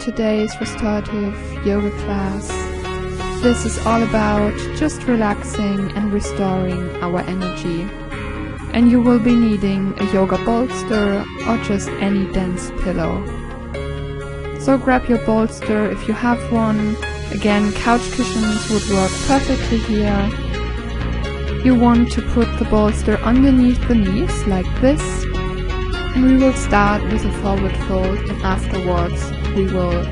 today's restorative yoga class. This is all about just relaxing and restoring our energy. And you will be needing a yoga bolster or just any dense pillow. So grab your bolster if you have one. Again, couch cushions would work perfectly here. You want to put the bolster underneath the knees like this. And we will start with a forward fold, and afterwards we will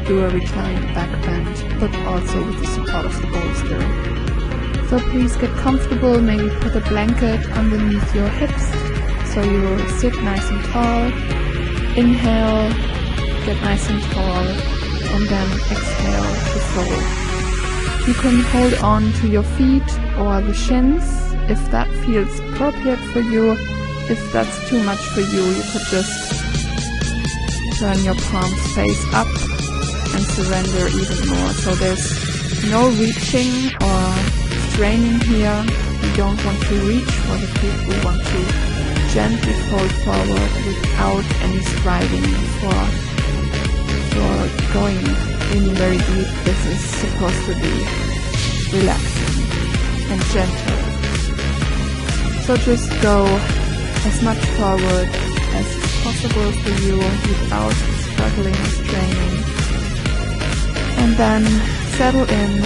do a reclined back bend, but also with the support of the bolster. So please get comfortable, maybe put a blanket underneath your hips so you will sit nice and tall. Inhale, get nice and tall, and then exhale to fold. You can hold on to your feet or the shins if that feels appropriate for you. If that's too much for you, you could just turn your palms face up and surrender even more. So there's no reaching or straining here. You don't want to reach for the feet. We want to gently fold forward without any striving for going in very deep. This is supposed to be relaxing and gentle. So just go as much forward as is possible for you without struggling or straining. And then settle in,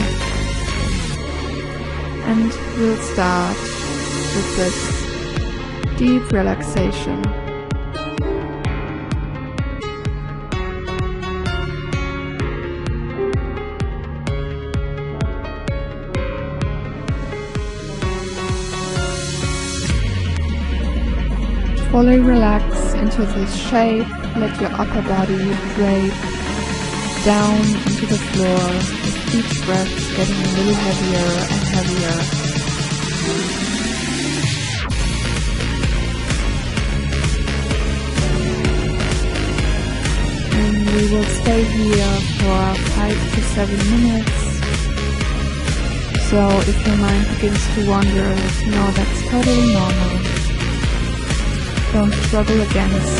and we'll start with this deep relaxation. Fully relax into this shape, let your upper body drape down into the floor, with each breath getting a little heavier and heavier. And we will stay here for 5 to 7 minutes. So if your mind begins to wander, know that's totally normal. Don't struggle against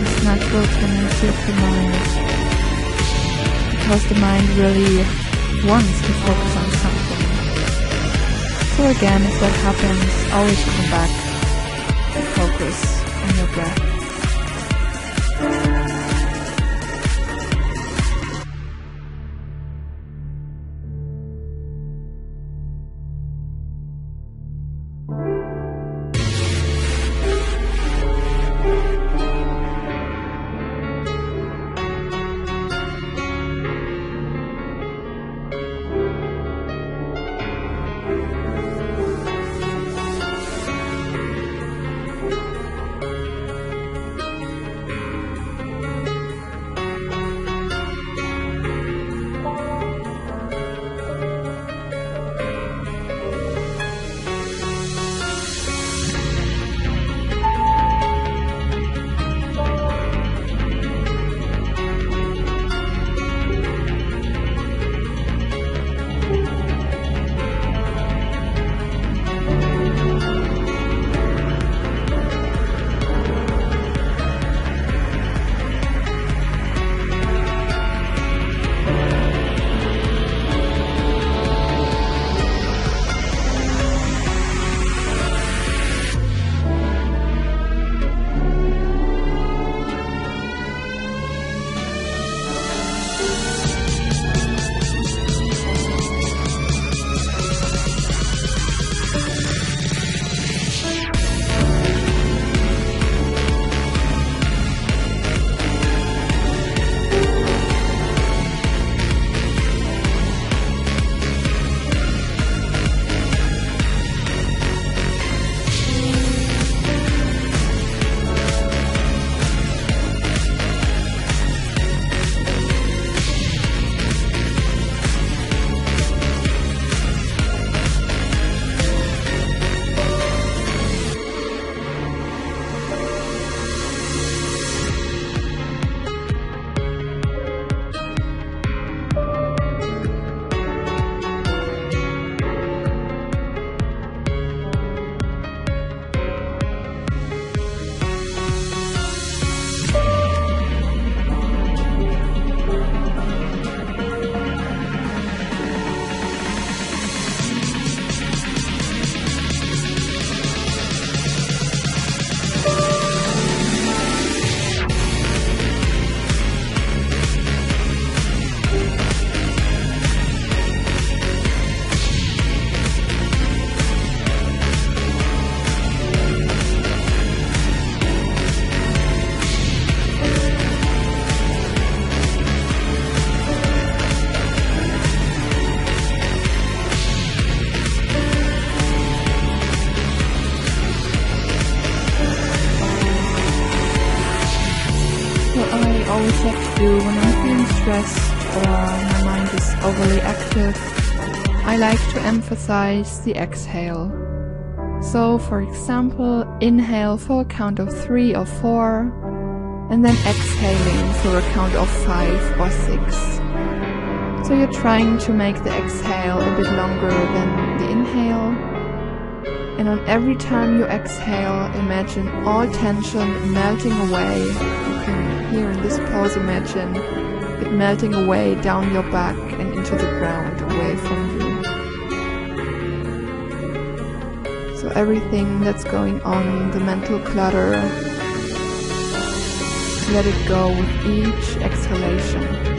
this natural tendency of the mind, because the mind really wants to focus on something. So again, if that happens, always come back and focus on your breath. stressed or my mind is overly active, I like to emphasize the exhale. So, for example, inhale for a count of 3 or 4, and then exhaling for a count of 5 or 6. So you're trying to make the exhale a bit longer than the inhale. And on every time you exhale, imagine all tension melting away. You can here in this pose imagine it melting away down your back and into the ground away from you. So everything that's going on, the mental clutter, let it go with each exhalation.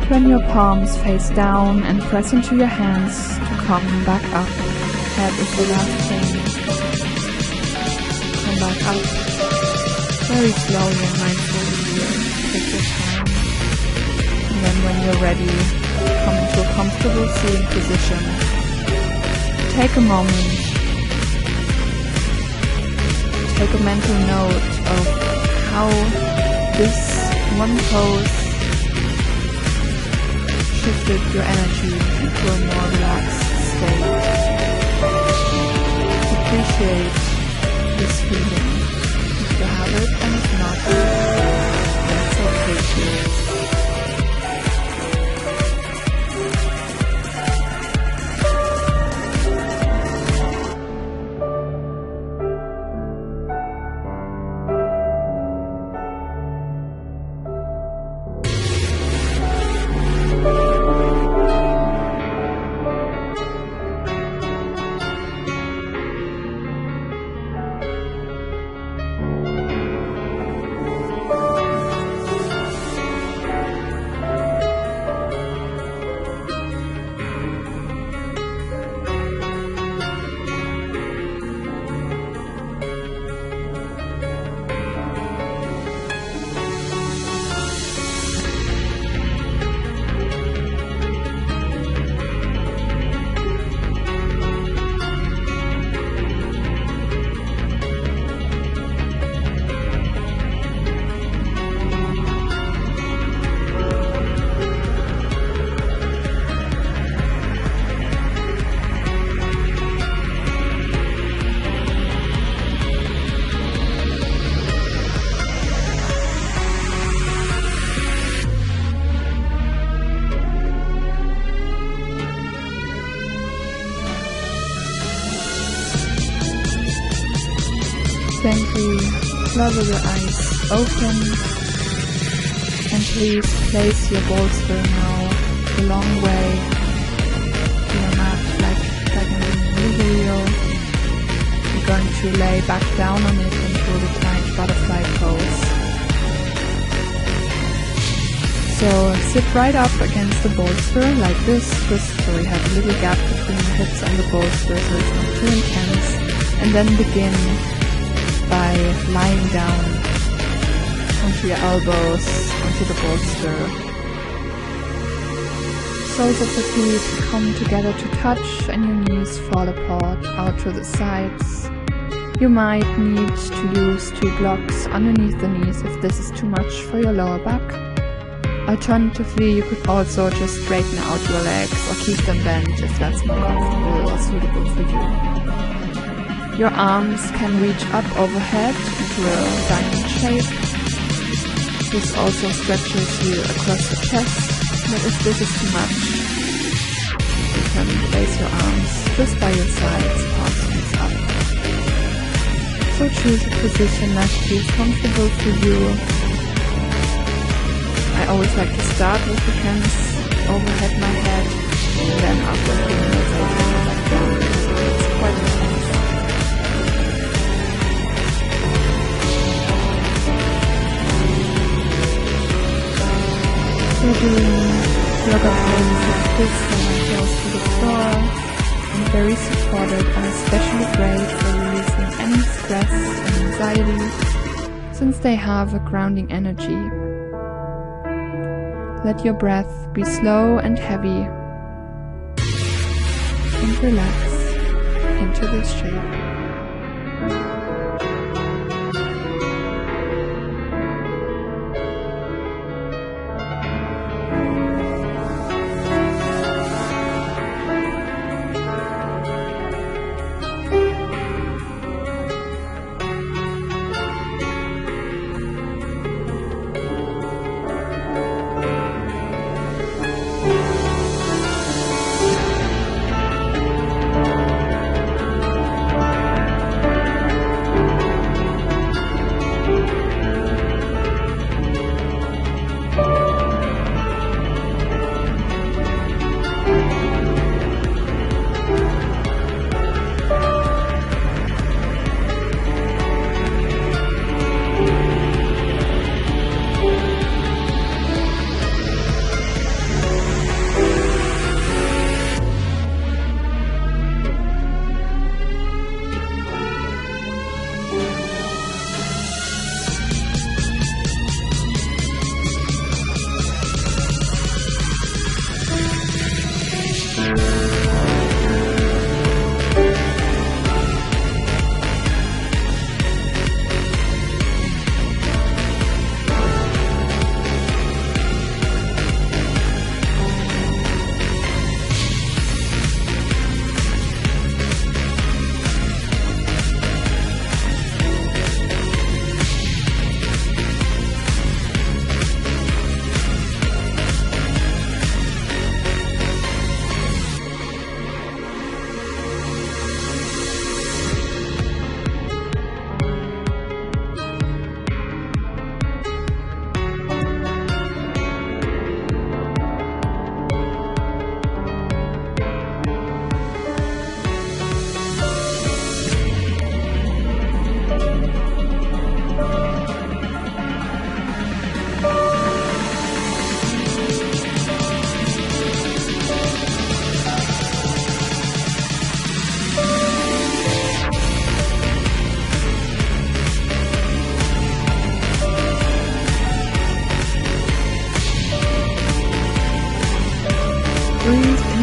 Turn your palms face down and press into your hands to come back up. Head is the last thing. Come back up. Very slowly and mindfully here. Take your time. And then when you're ready, come into a comfortable sitting position. Take a moment. Take a mental note of how this one pose shifted your energy into a more relaxed state. Appreciate this feeling. If you have it and if not, that's okay too. Gently cover your eyes open and please place your bolster now a long way to your mat like in a video. You're going to lay back down on it into the tight butterfly pose. So sit right up against the bolster like this, just so you have a little gap between the hips and the bolster so it's not too intense, and then begin by lying down onto your elbows, onto the bolster. Soles of the feet come together to touch and your knees fall apart out to the sides. You might need to use 2 blocks underneath the knees if this is too much for your lower back. Alternatively, you could also just straighten out your legs or keep them bent if that's more comfortable or suitable for you. Your arms can reach up overhead into a diamond shape. This also stretches you across the chest, but if this is too much, you can place your arms just by your sides, palms up. So choose a position that feels comfortable for you. I always like to start with the hands overhead my head, and then after a few minutes I bring it back down. It's quite intense. We're doing yoga poses like this from my heels to the floor and very supported and especially great for releasing any stress and anxiety since they have a grounding energy. Let your breath be slow and heavy and relax into this shape.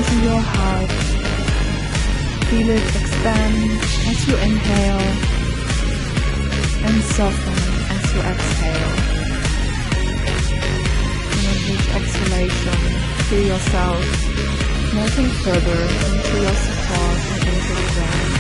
into your heart. Feel it expand as you inhale and soften as you exhale. And with each exhalation, feel yourself melting further into your support and into the ground.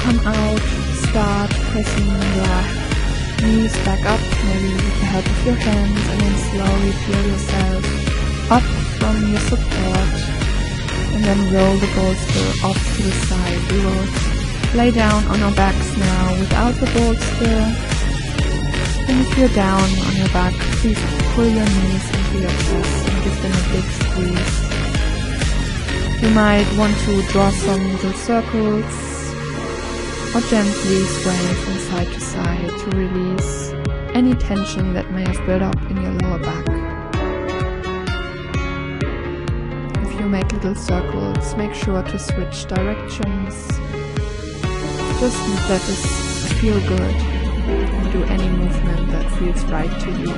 come out, start pressing your Knees back up, maybe with the help of your hands, and then slowly feel yourself up from your support, and then roll the bolster off to the side. We will lay down on our backs now without the bolster, and if you're down on your back, please pull your knees into your chest and give them a big squeeze. You might want to draw some little circles or gently sway from side to side to release any tension that may have built up in your lower back. If you make little circles, make sure to switch directions. Just let this feel good and do any movement that feels right to you.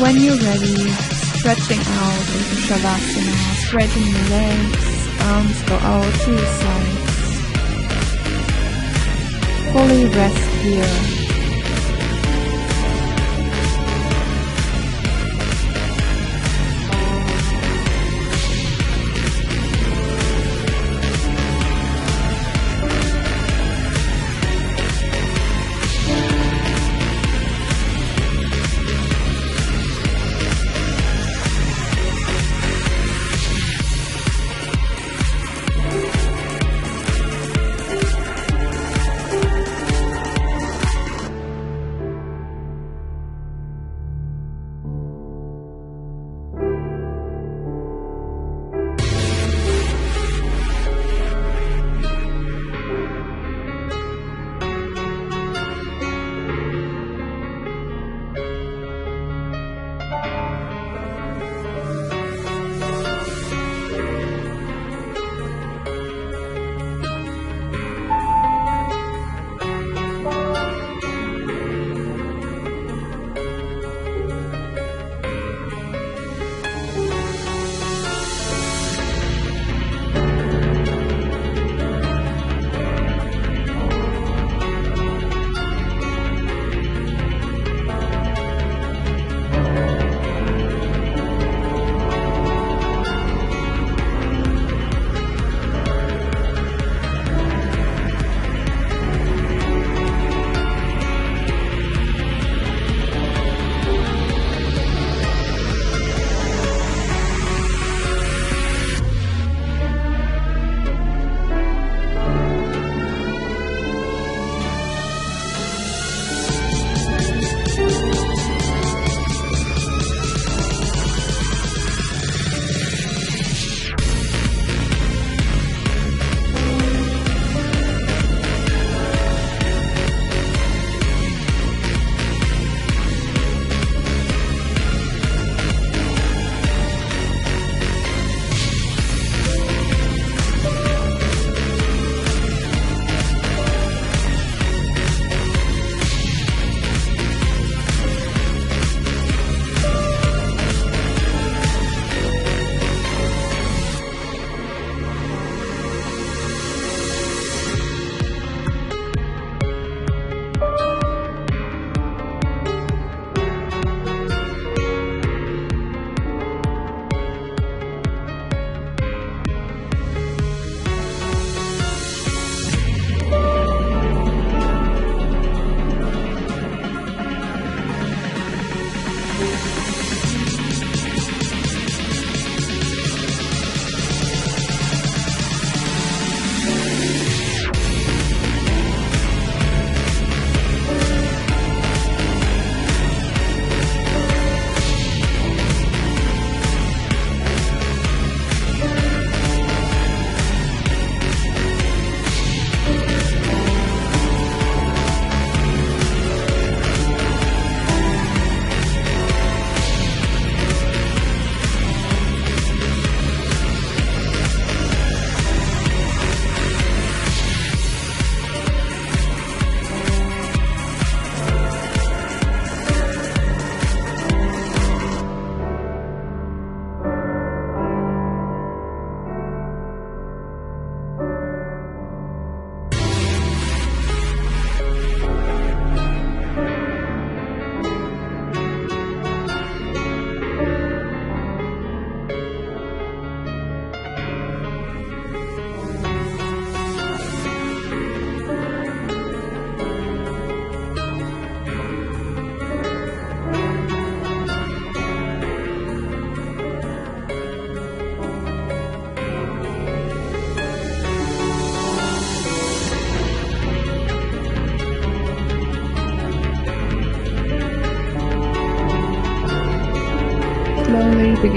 When you're ready, stretching out into Shavasana, straightening your legs, arms go out to your sides. Fully rest here.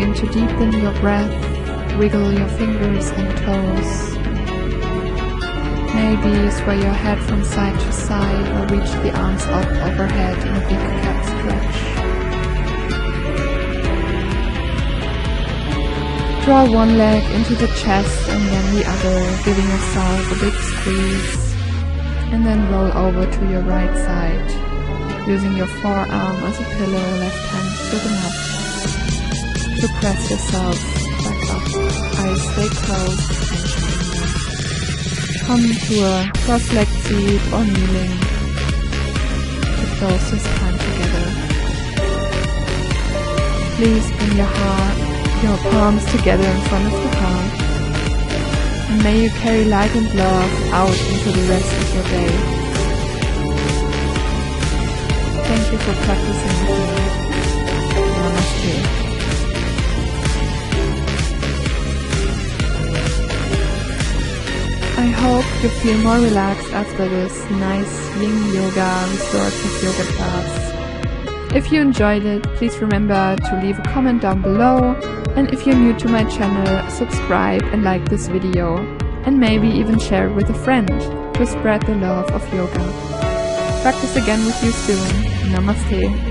begin to deepen your breath, wiggle your fingers and toes. Maybe sway your head from side to side or reach the arms up overhead in a big cat stretch. Draw one leg into the chest and then the other, giving yourself a big squeeze. And then roll over to your right side, using your forearm as a pillow, left hand to the mat. To press yourself back up, eyes stay closed. Come to a cross-legged seat or kneeling. The closest time together. Please bring your palms together in front of the heart. And may you carry light and love out into the rest of your day. Thank you for practicing with me. Namaste. I hope you feel more relaxed after this nice yin yoga, restorative yoga class. If you enjoyed it, please remember to leave a comment down below, and if you're new to my channel, subscribe and like this video, and maybe even share it with a friend to spread the love of yoga. Practice again with you soon. Namaste.